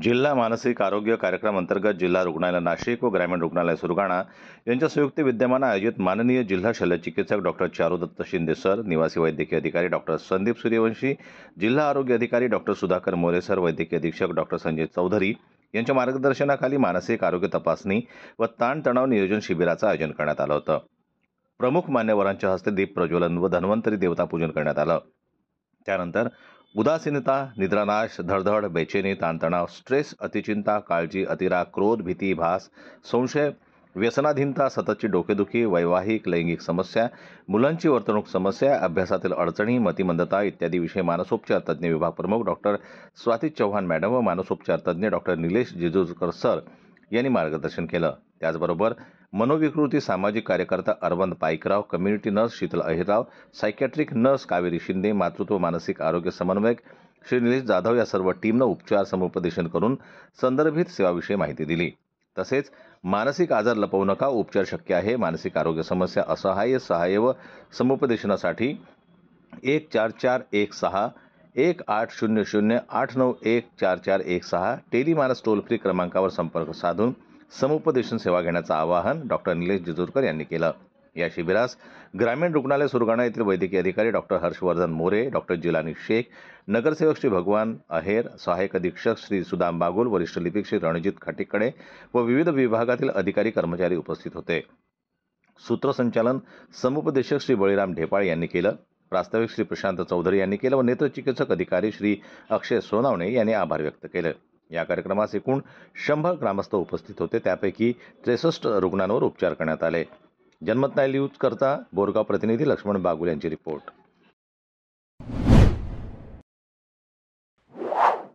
जिल्हा मानसिक आरोग्य कार्यक्रम अंतर्गत जिल्हा रुग्णालय नाशिक व ग्रामीण रुग्णालय सुरगाणा यांच्या संयुक्त विद्यमाने आयोजित माननीय जिल्हा शल्यचिकित्सक डॉक्टर चारुदत्त शिंदे सर, निवासी वैद्यकीय अधिकारी डॉक्टर संदीप सूर्यवंशी, जिल्हा आरोग्य अधिकारी डॉक्टर सुधाकर मोरे सर, वैद्यकीय अधीक्षक डॉक्टर संजय चौधरी यांच्या मार्गदर्शनाखाली मानसिक आरोग्य तपासणी व ताणतणाव नियोजन शिबिराचं आयोजन करण्यात आलं होतं. प्रमुख मान्यवरांच्या हस्ते दीप प्रज्वलन व धन्वंतरी देवता पूजन करण्यात आलं. त्यानंतर उदासीनता, निद्रानाश, धडधड, बेचैनी, ताणतणाव, स्ट्रेस, अतिचिंता, काळजी, अतिराग, क्रोध, भीती, भास, संशय, व्यसनाधीनता, सततची डोकेदुखी, वैवाहिक लैंगिक समस्या, मुलांची वर्तणूक समस्या, अभ्यासातील अडचणी, मतिमंदता इत्यादी विषय मानसोपचार तज्ज्ञ विभाग प्रमुख डॉक्टर स्वाती चव्हाण मॅडम व मानसोपचार तज्ज्ञ डॉक्टर निलेश जिजूरकर सर यांनी मार्गदर्शन केलं. त्याचबरोबर मनोविकृती सामाजिक कार्यकर्ता Arvind Paikrao, community nurse Sheetal Ahirrao, psychiatric nurse Kaveri Shinde, मातृत्व मानसिक आरोग्य समन्वयक श्री निलेश जाधव या सर्व टीमनं उपचार समुपदेशन करून संदर्भित सेवाविषयी माहिती दिली. तसेच मानसिक आजार लपवू नका, उपचार शक्य आहे. मानसिक आरोग्य समस्या, असहाय्य, सहाय्य व समुपदेशनासाठी 1441 1800 8914416 टेलिमानस टोल फ्री क्रमांकावर संपर्क साधून समुपदेशन सेवा घेण्याचं आवाहन डॉक्टर निलेश जिजूरकर यांनी केलं. या शिबिरास ग्रामीण रुग्णालय सुरगाणा येथील वैद्यकीय अधिकारी डॉक्टर हर्षवर्धन मोरे, डॉक्टर जिलानी शेख, नगरसेवक श्री भगवान अहेर, सहायक अधीक्षक श्री सुदाम बागुल, वरिष्ठ लिपिक श्री रणजित खाटीकडे व विविध विभागातील अधिकारी कर्मचारी उपस्थित होते. सूत्रसंचालन समुपदेशक श्री बळीराम ढेपाळ यांनी केलं. प्रास्ताविक श्री प्रशांत चौधरी यांनी केलं व नेत्रचिकित्सक अधिकारी श्री अक्षय सोनावणे यांनी आभार व्यक्त केले. या कार्यक्रमास एकूण 100 ग्रामस्थ उपस्थित होते. त्यापैकी 63 रुग्णांवर उपचार करण्यात आले. जनमत न्यूज करता बोरगाव प्रतिनिधी लक्ष्मण बागुल यांची रिपोर्ट.